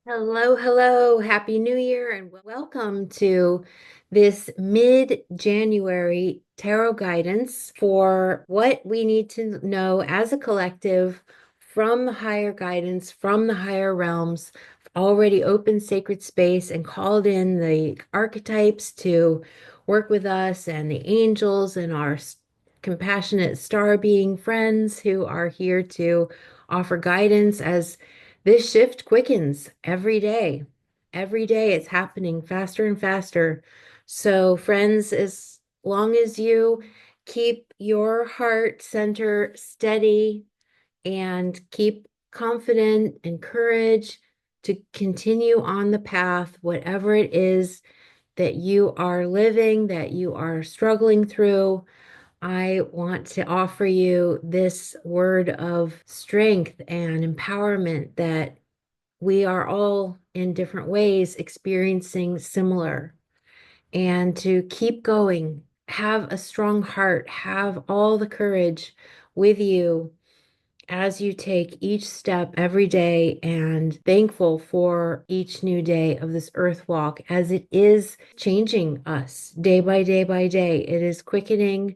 Hello, hello. Happy New Year and welcome to this mid-January tarot guidance for what we need to know as a collective from the higher guidance, from the higher realms. Already opened sacred space and called in the archetypes to work with us and the angels and our compassionate star being friends who are here to offer guidance as this shift quickens every day. Every day it's happening faster and faster. So, friends, as long as you keep your heart center steady and keep confident and courage to continue on the path, whatever it is that you are living, that you are struggling through, I want to offer you this word of strength and empowerment that we are all in different ways experiencing similar, and to keep going, have a strong heart, have all the courage with you as you take each step every day, and thankful for each new day of this earth walk as it is changing us day by day by day. It is quickening.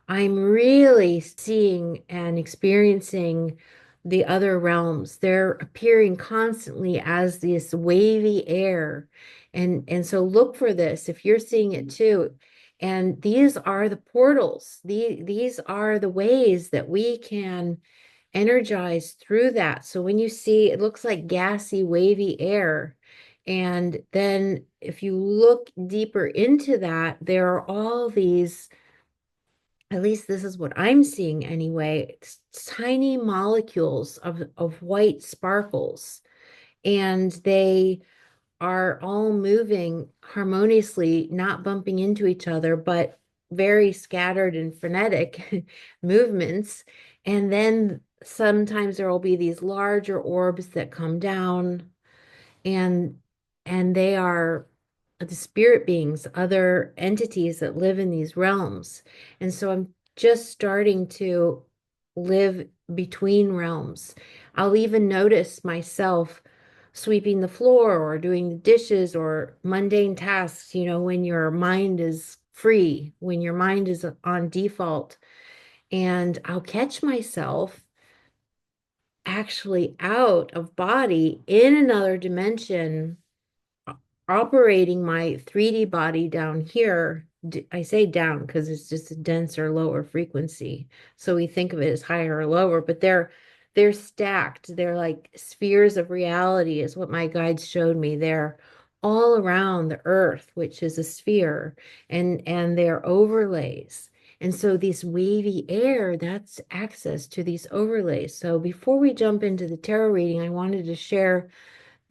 I'm really seeing and experiencing the other realms. They're appearing constantly as this wavy air. And so look for this if you're seeing it too. And these are the portals. These are the ways that we can energize through that. So when you see it looks like gassy, wavy air. And then if you look deeper into that, there are all these, at least this is what I'm seeing anyway, it's tiny molecules of white sparkles, and they are all moving harmoniously, not bumping into each other, but very scattered and frenetic movements. And then sometimes there will be these larger orbs that come down, and they are the spirit beings, other entities that live in these realms. And so I'm just starting to live between realms. I'll even notice myself sweeping the floor or doing the dishes or mundane tasks, when your mind is free, when your mind is on default. And I'll catch myself actually out of body in another dimension, operating my 3D body down here. I say down because it's just a denser, lower frequency. So we think of it as higher or lower, but they're stacked. They're like spheres of reality, is what my guides showed me. They're all around the earth, which is a sphere, and they're overlays. And so this wavy air, that's access to these overlays. So before we jump into the tarot reading, I wanted to share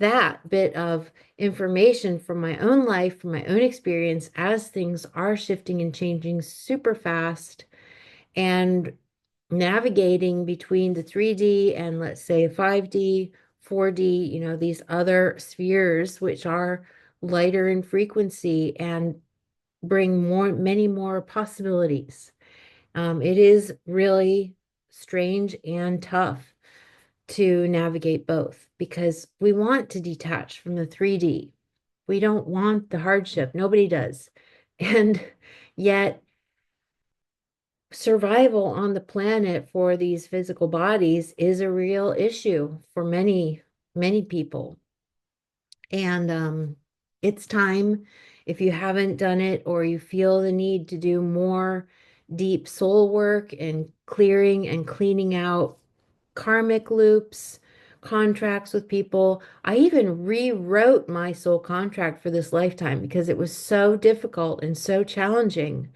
that bit of information from my own life, from my own experience, as things are shifting and changing super fast, and navigating between the 3D and, let's say, 5D, 4D, these other spheres, which are lighter in frequency and bring many more possibilities. It is really strange and tough to navigate both because we want to detach from the 3D. We don't want the hardship. Nobody does. And yet, survival on the planet for these physical bodies is a real issue for many, many people. And it's time, if you haven't done it or you feel the need to do more deep soul work and clearing and cleaning out karmic loops, contracts with people. I even rewrote my soul contract for this lifetime because it was so difficult and so challenging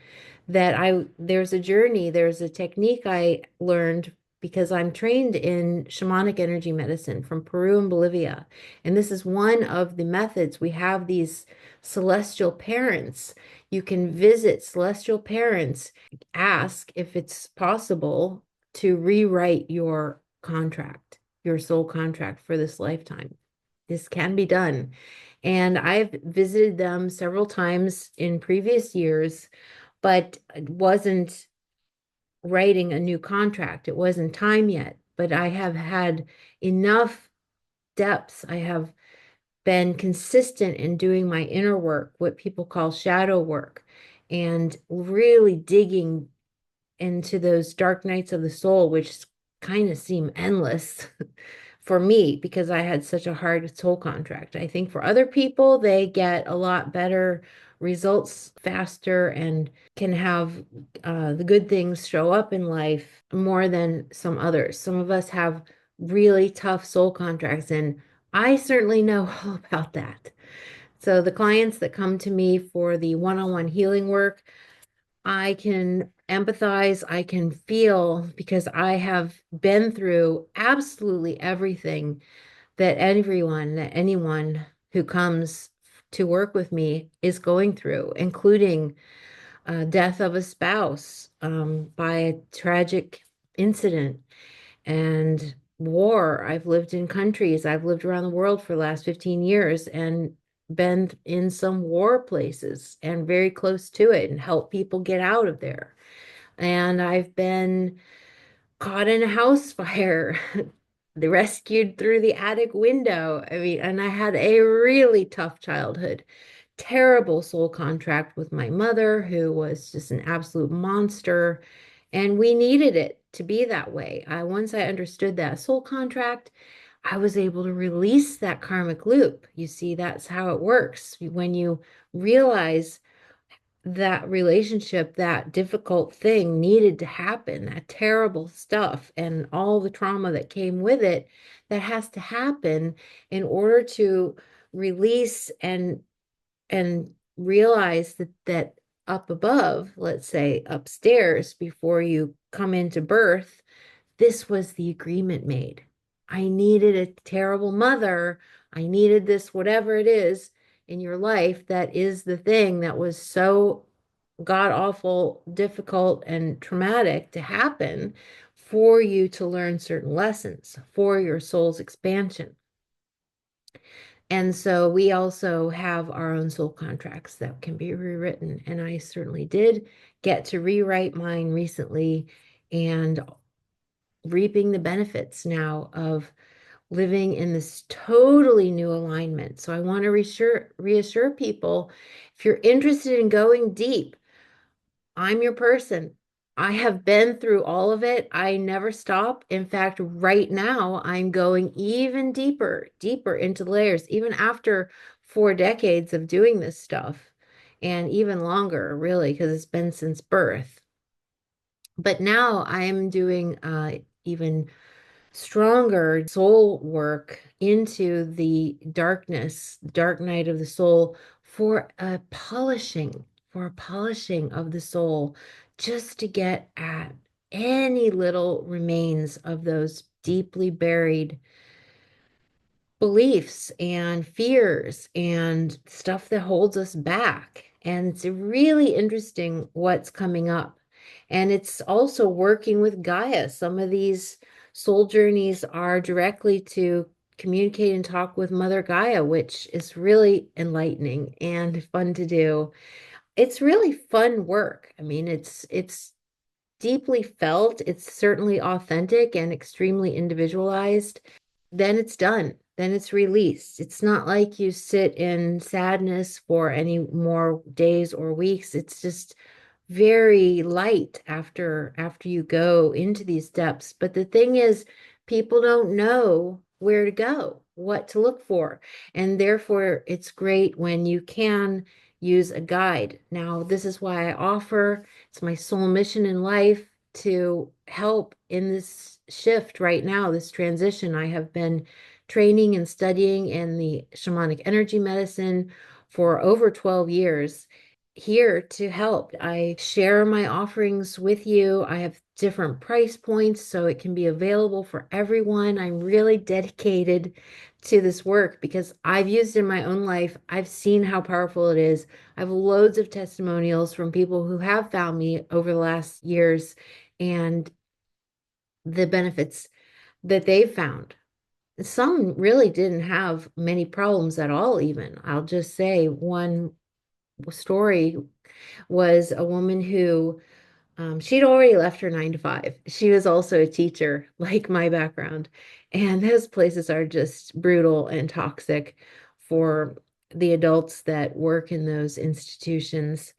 that there's a journey, there's a technique I learned because I'm trained in shamanic energy medicine from Peru and Bolivia. And this is one of the methods. We have these celestial parents. You can visit celestial parents, ask if it's possible to rewrite your contract, your soul contract for this lifetime. This can be done. And I've visited them several times in previous years, but it wasn't writing a new contract. It wasn't time yet, but I have had enough depths. I have been consistent in doing my inner work, what people call shadow work, and really digging into those dark nights of the soul, which kind of seem endless for me because I had such a hard soul contract. I think for other people, they get a lot better results faster and can have the good things show up in life more than some others. Some of us have really tough soul contracts, and I certainly know all about that. So the clients that come to me for the one-on-one healing work, I can empathize, I can feel because I have been through absolutely everything that anyone who comes to work with me is going through, including death of a spouse by a tragic incident and war. I've lived in countries, I've lived around the world for the last 15 years and been in some war places and very close to it and helped people get out of there. And I've been caught in a house fire, they rescued through the attic window. I mean, and I had a really tough childhood, terrible soul contract with my mother, who was just an absolute monster. And we needed it to be that way. Once I understood that soul contract, I was able to release that karmic loop. You see, that's how it works. When you realize that relationship, that difficult thing needed to happen, that terrible stuff, and all the trauma that came with it, that has to happen in order to release and realize that up above, let's say upstairs, before you come into birth, this was the agreement made. I needed a terrible mother. I needed this, whatever it is in your life that is the thing that was so god awful, difficult, and traumatic to happen for you to learn certain lessons for your soul's expansion. And so we also have our own soul contracts that can be rewritten. And I certainly did get to rewrite mine recently and reaping the benefits now of living in this totally new alignment. So I want to reassure people, if you're interested in going deep, I'm your person. I have been through all of it. I never stop. In fact, right now, I'm going even deeper, deeper into the layers, even after 4 decades of doing this stuff, and even longer, really, because it's been since birth. But now I am doing even stronger soul work into the darkness, dark night of the soul for a polishing of the soul, just to get at any little remains of those deeply buried beliefs and fears and stuff that holds us back. And it's really interesting what's coming up. And it's also working with Gaia. Some of these soul journeys are directly to communicate and talk with Mother Gaia, which is really enlightening and fun to do. It's really fun work. I mean, it's deeply felt, it's certainly authentic and extremely individualized. Then it's done. Then it's released. It's not like you sit in sadness for any more days or weeks. It's just very light after you go into these depths. But the thing is, people don't know where to go, what to look for. And therefore, it's great when you can use a guide. Now, this is why I offer, it's my soul mission in life to help in this shift right now, this transition. I have been training and studying in the shamanic energy medicine for over 12 years, here to help. I share my offerings with you. I have different price points so it can be available for everyone. I'm really dedicated to this work because I've used it in my own life. I've seen how powerful it is. I have loads of testimonials from people who have found me over the last years and the benefits that they've found. Some really didn't have many problems at all, even. I'll just say one story was a woman who she'd already left her 9 to 5. She was also a teacher, like my background. And those places are just brutal and toxic for the adults that work in those institutions.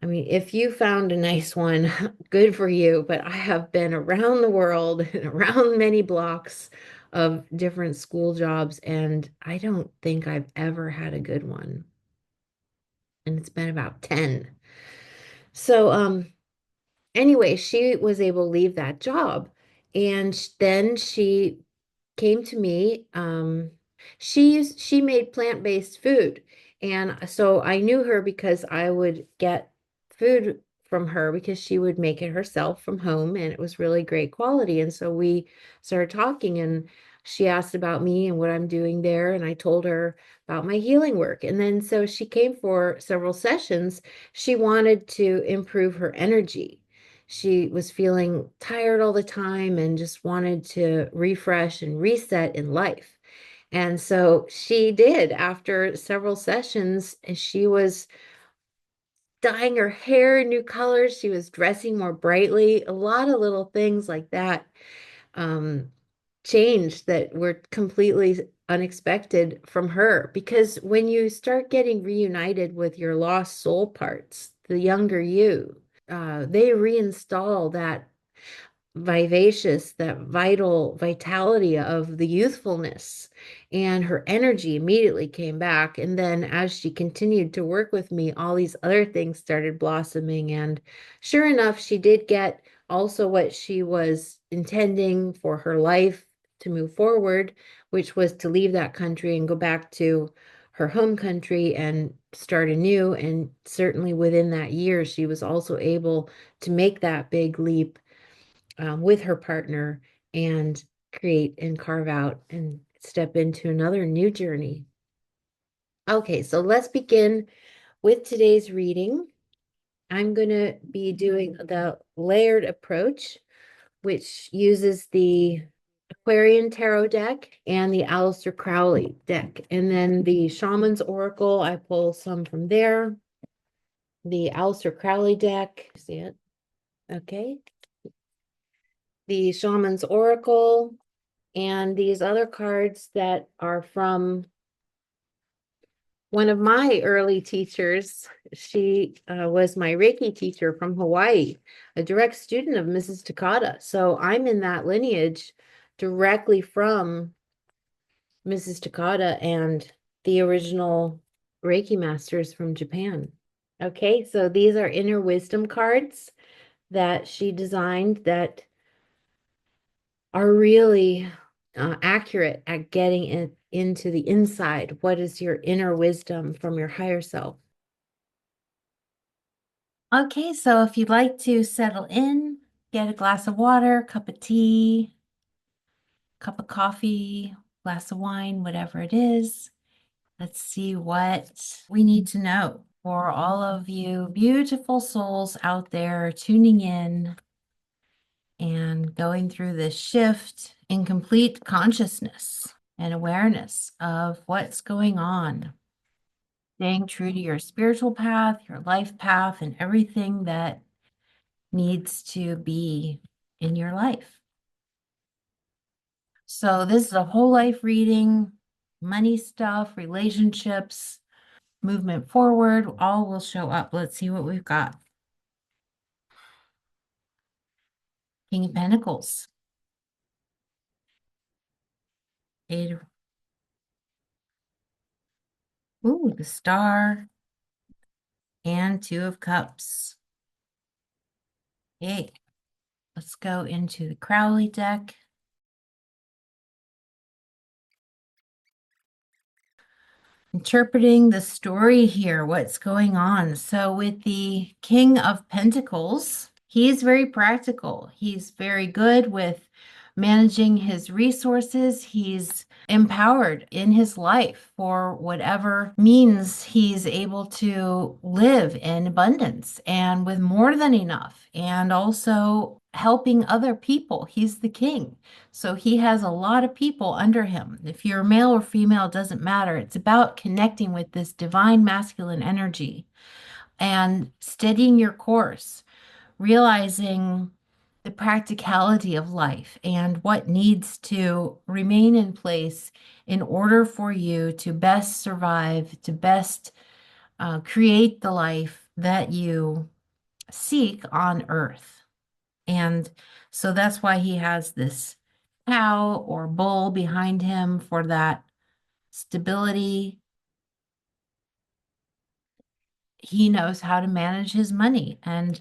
I mean, if you found a nice one, good for you. But I have been around the world and around many blocks of different school jobs, and I don't think I've ever had a good one. And it's been about 10. So, anyway, she was able to leave that job. And then she came to me. She made plant-based food. And so I knew her because I would get food from her because she would make it herself from home and it was really great quality. And so we started talking and she asked about me and what I'm doing there. And I told her about my healing work. And then so she came for several sessions. She wanted to improve her energy. She was feeling tired all the time and just wanted to refresh and reset in life. And so she did after several sessions, and she was dyeing her hair new colors. She was dressing more brightly. A lot of little things like that um, changed that were completely unexpected from her. Because when you start getting reunited with your lost soul parts, the younger you, they reinstall that vivacious, that vitality of the youthfulness. And her energy immediately came back. And then as she continued to work with me, all these other things started blossoming. And sure enough, she did get also what she was intending for her life to move forward, which was to leave that country and go back to her home country and start anew. And certainly within that year, she was also able to make that big leap with her partner and create and carve out and step into another new journey. Okay, so let's begin with today's reading. I'm going to be doing the layered approach, which uses the Aquarian Tarot deck and the Aleister Crowley deck. And then the Shaman's Oracle, I pull some from there. The Aleister Crowley deck, see it? Okay. The Shaman's Oracle, and these other cards that are from one of my early teachers. She was my Reiki teacher from Hawaii, a direct student of Mrs. Takata. So I'm in that lineage directly from Mrs. Takata and the original Reiki masters from Japan. Okay, so these are inner wisdom cards that she designed that are really accurate at getting it into the inside. What is your inner wisdom from your higher self? Okay, so if you'd like to settle in, get a glass of water, cup of tea, cup of coffee, glass of wine, whatever it is. Let's see what we need to know for all of you beautiful souls out there tuning in and going through this shift in complete consciousness and awareness of what's going on. Staying true to your spiritual path, your life path, and everything that needs to be in your life. So this is a whole life reading, money stuff, relationships, movement forward, all will show up. Let's see what we've got. King of Pentacles. Eight. Ooh, the Star and Two of Cups. Okay, let's go into the Crowley deck. Interpreting the story here, what's going on. So with the King of Pentacles, he's very practical. He's very good with managing his resources. He's empowered in his life for whatever means he's able to live in abundance and with more than enough, and also helping other people. He's the king. So he has a lot of people under him. If you're male or female, it doesn't matter. It's about connecting with this divine masculine energy and steadying your course, realizing the practicality of life and what needs to remain in place in order for you to best survive, to best create the life that you seek on earth. And so that's why he has this cow or bull behind him for that stability. He knows how to manage his money, and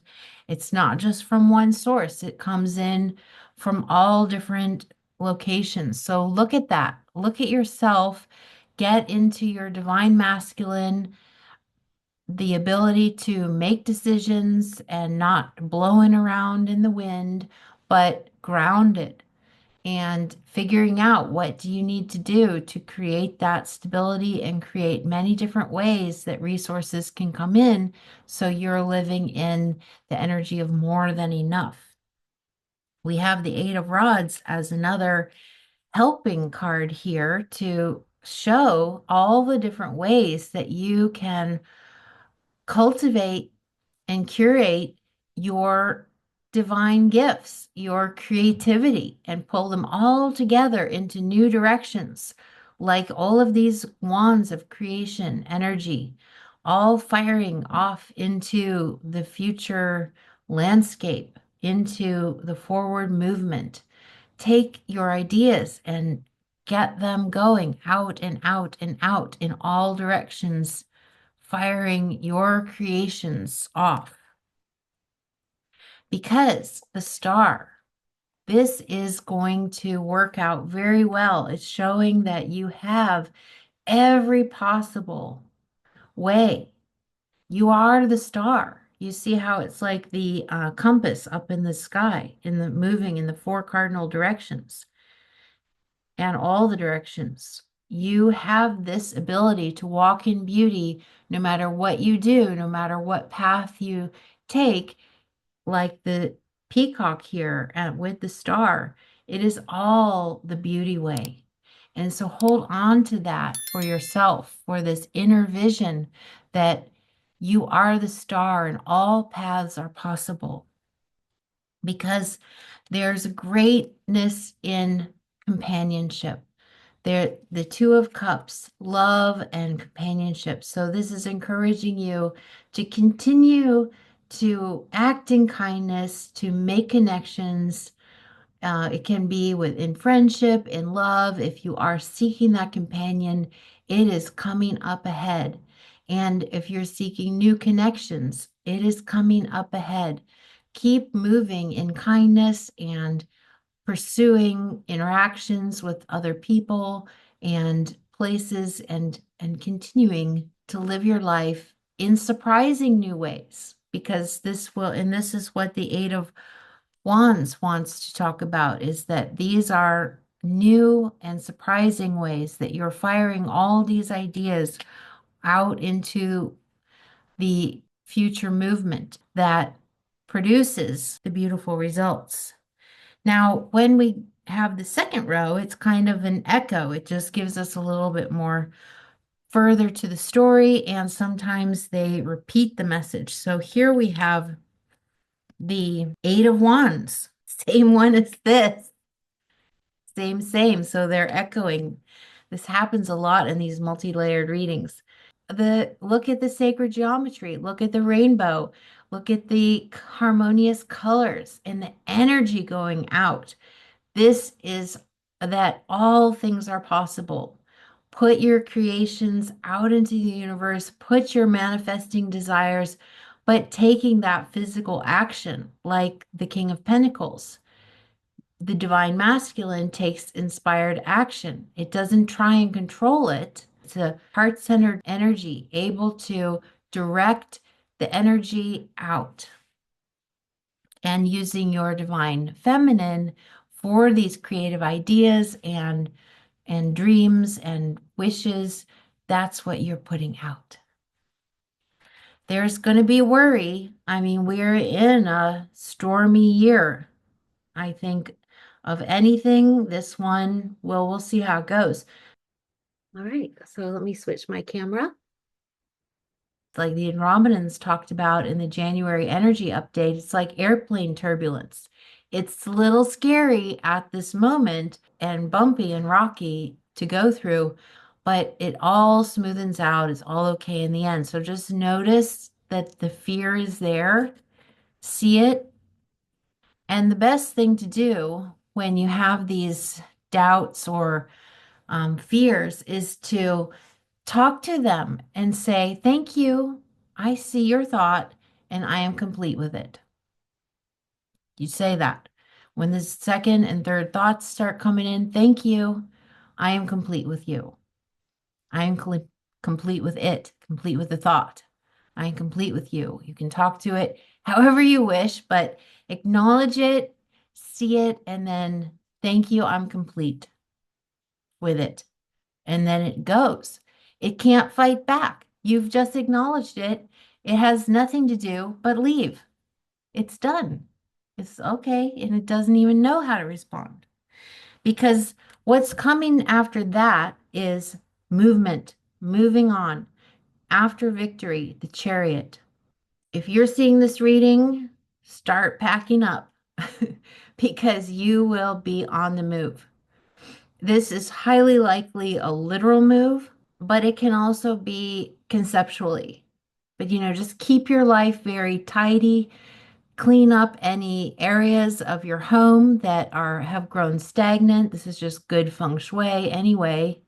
it's not just from one source, it comes in from all different locations. So look at that. Look at yourself. Get into your divine masculine, the ability to make decisions and not blowing around in the wind, but grounded and figuring out what do you need to do to create that stability and create many different ways that resources can come in so you're living in the energy of more than enough. We have the Eight of Rods as another helping card here to show all the different ways that you can cultivate and curate your divine gifts, your creativity, and pull them all together into new directions, like all of these wands of creation energy, all firing off into the future landscape, into the forward movement. Take your ideas and get them going out and out and out in all directions, firing your creations off. Because the star, this is going to work out very well. It's showing that you have every possible way. You are the star. You see how it's like the compass up in the sky, in the moving in the four cardinal directions and all the directions. You have this ability to walk in beauty no matter what you do, no matter what path you take, like the peacock here with the star. It is all the beauty way. And so hold on to that for yourself, for this inner vision that you are the star and all paths are possible. Because there's greatness in companionship. There, the Two of Cups, love and companionship. So this is encouraging you to continue to act in kindness, to make connections. It can be in friendship, in love. If you are seeking that companion, it is coming up ahead. And if you're seeking new connections, it is coming up ahead. Keep moving in kindness and pursuing interactions with other people and places, and continuing to live your life in surprising new ways, because this is what the Eight of Wands wants to talk about, is that these are new and surprising ways that you're firing all these ideas out into the future movement that produces the beautiful results. Now, when we have the second row, it's kind of an echo. It just gives us a little bit more further to the story, and sometimes they repeat the message. So here we have the Eight of Wands, same one as this, same, same. So they're echoing. This happens a lot in these multi-layered readings. Look at the sacred geometry, look at the rainbow, look at the harmonious colors and the energy going out. This is that all things are possible. Put your creations out into the universe, put your manifesting desires, but taking that physical action, like the King of Pentacles. The divine masculine takes inspired action. It doesn't try and control it. It's a heart-centered energy, able to direct the energy out. And using your divine feminine for these creative ideas and dreams and wishes, that's what you're putting out. There's going to be worry. I mean, we're in a stormy year. I think of anything, this one, well, we'll see how it goes. All right, so let me switch my camera. Like the Andromedans talked about in the January energy update, it's like airplane turbulence. It's a little scary at this moment and bumpy and rocky, to go through, but it all smoothens out. It's all okay in the end. So just notice that the fear is there, see it. And the best thing to do when you have these doubts or fears is to talk to them and say, thank you. I see your thought and I am complete with it. You say that. When the second and third thoughts start coming in, thank you. I am complete with you. I am complete with it, complete with the thought. I am complete with you. You can talk to it however you wish, but acknowledge it, see it, and then thank you. I'm complete with it. And then it goes. It can't fight back. You've just acknowledged it. It has nothing to do but leave. It's done. It's okay. And it doesn't even know how to respond. Because what's coming after that is movement, moving on. After victory, the Chariot. If you're seeing this reading, start packing up because you will be on the move. This is highly likely a literal move, but it can also be conceptually. But just keep your life very tidy. Clean up any areas of your home that have grown stagnant. This is just good feng shui anyway.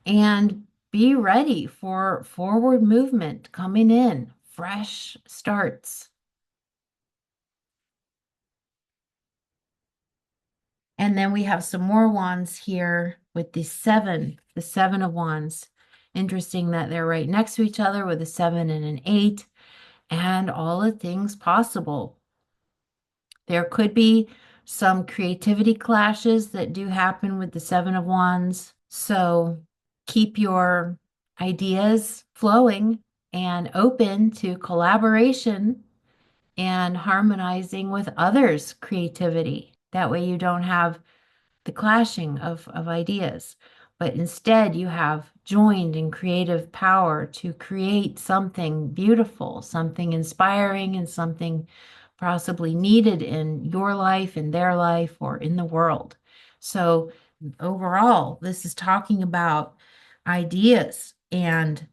And be ready for forward movement coming in, fresh starts. And then we have some more wands here with the seven of wands. Interesting that they're right next to each other with a 7 and an 8 and all the things possible. There could be some creativity clashes that do happen with the 7 of wands. So keep your ideas flowing and open to collaboration and harmonizing with others' creativity. That way you don't have the clashing of ideas, but instead you have joined in creative power to create something beautiful, something inspiring, and something possibly needed in your life, in their life, or in the world. So overall, this is talking about ideas and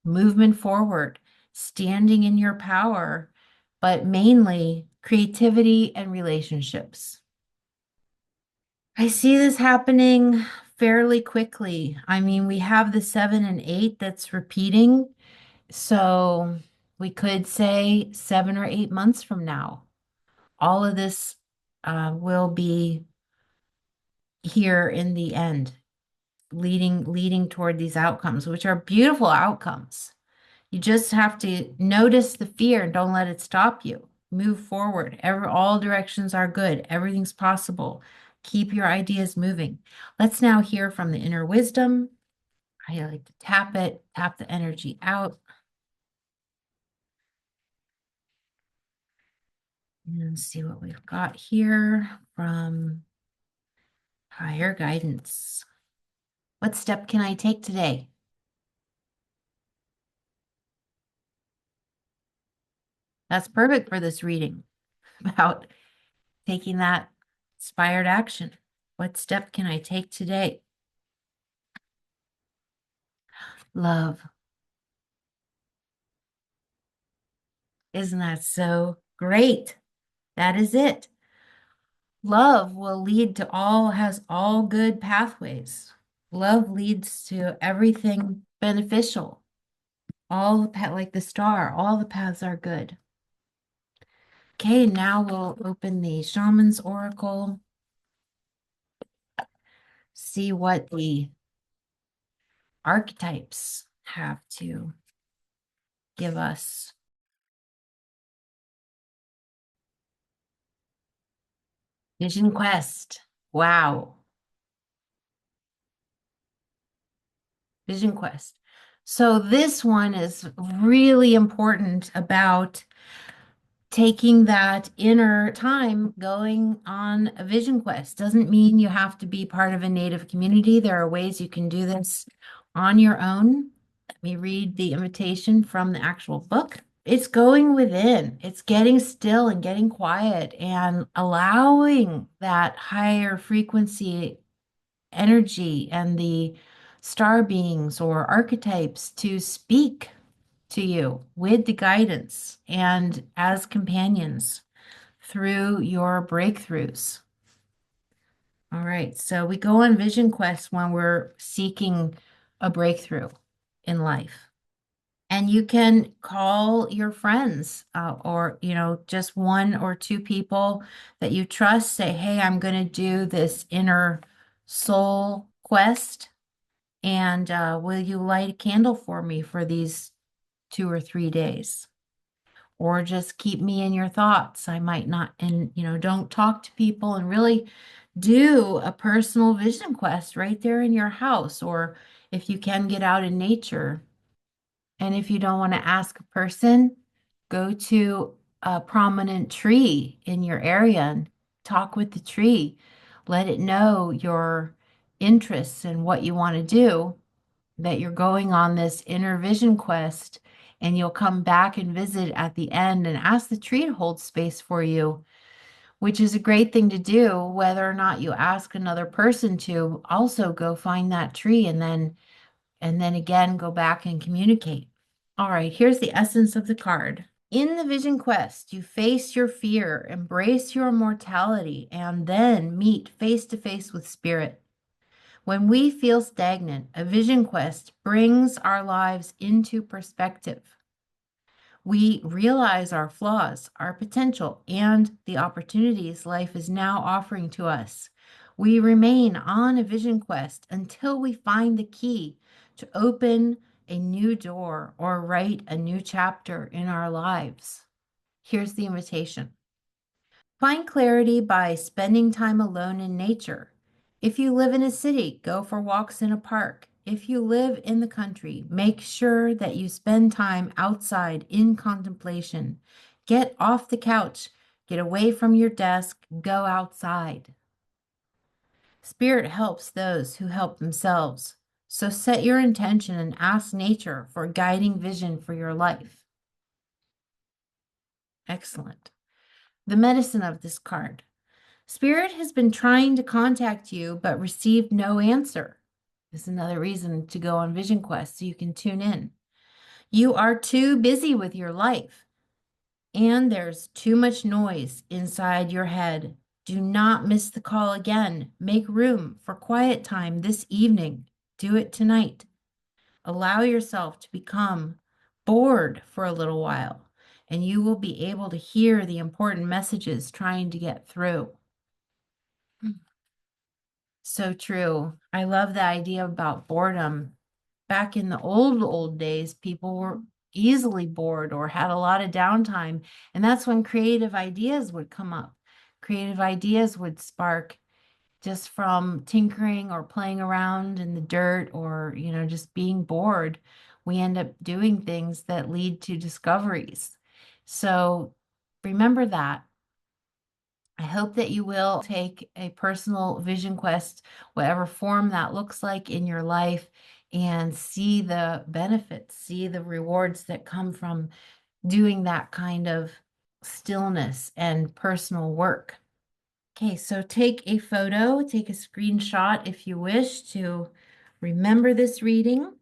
movement forward, standing in your power, but mainly creativity and relationships. I see this happening fairly quickly. I mean, we have the 7 and 8 that's repeating. So we could say 7 or 8 months from now, all of this will be here in the end, leading toward these outcomes, which are beautiful outcomes. You just have to notice the fear and don't let it stop you. Move forward. All directions are good. Everything's possible. Keep your ideas moving. Let's now hear from the inner wisdom. I like to tap it, tap the energy out. And see what we've got here from higher guidance. What step can I take today? That's perfect for this reading about taking that inspired action. What step can I take today? Love. Isn't that so great? That is it. Love will lead to has all good pathways. Love leads to everything beneficial. All the like the star, all the paths are good. Okay, now we'll open the Shaman's Oracle. See what the archetypes have to give us. Vision Quest. Wow. Vision Quest. So this one is really important about taking that inner time going on a vision quest. Doesn't mean you have to be part of a native community. There are ways you can do this on your own. Let me read the invitation from the actual book. It's going within. It's getting still and getting quiet and allowing that higher frequency energy and the star beings or archetypes to speak to you with the guidance and as companions through your breakthroughs. All right, so we go on vision quests when we're seeking a breakthrough in life. And you can call your friends or, just one or two people that you trust. Say, hey, I'm going to do this inner soul quest. And will you light a candle for me for these 2 or 3 days? Or just keep me in your thoughts. I might not, and, don't talk to people and really do a personal vision quest right there in your house. Or if you can get out in nature. And if you don't want to ask a person, go to a prominent tree in your area and talk with the tree. Let it know your interests and what you want to do, that you're going on this inner vision quest, and you'll come back and visit at the end and ask the tree to hold space for you, which is a great thing to do, whether or not you ask another person to also go find that tree and then again go back and communicate. All right, here's the essence of the card. In the vision quest, you face your fear, embrace your mortality, and then meet face to face with spirit. When we feel stagnant, a vision quest brings our lives into perspective. We realize our flaws, our potential, and the opportunities life is now offering to us. We remain on a vision quest until we find the key to open a new door or write a new chapter in our lives. Here's the invitation. Find clarity by spending time alone in nature. If you live in a city, go for walks in a park. If you live in the country, make sure that you spend time outside in contemplation. Get off the couch, get away from your desk, go outside. Spirit helps those who help themselves. So set your intention and ask nature for a guiding vision for your life. Excellent. The medicine of this card. Spirit has been trying to contact you but received no answer. This is another reason to go on Vision Quest so you can tune in. You are too busy with your life, and there's too much noise inside your head. Do not miss the call again. Make room for quiet time this evening. Do it tonight. Allow yourself to become bored for a little while, and you will be able to hear the important messages trying to get through. So true. I love the idea about boredom. Back in the old days, people were easily bored or had a lot of downtime, and that's when creative ideas would come up. Creative ideas would spark just from tinkering or playing around in the dirt or, just being bored. We end up doing things that lead to discoveries. So remember that. I hope that you will take a personal vision quest, whatever form that looks like in your life, and see the benefits, see the rewards that come from doing that kind of stillness and personal work. Okay, so take a photo, take a screenshot if you wish to remember this reading.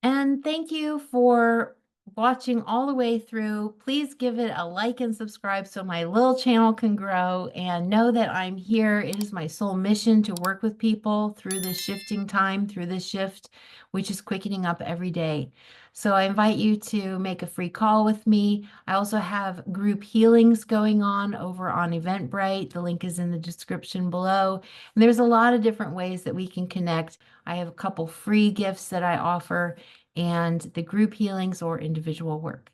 And thank you for watching all the way through. Please give it a like and subscribe so my little channel can grow, and know that I'm here. It is my sole mission to work with people through this shifting time, through this shift, which is quickening up every day. So I invite you to make a free call with me. I also have group healings going on over on Eventbrite. The link is in the description below. And there's a lot of different ways that we can connect. I have a couple free gifts that I offer, and the group healings or individual work.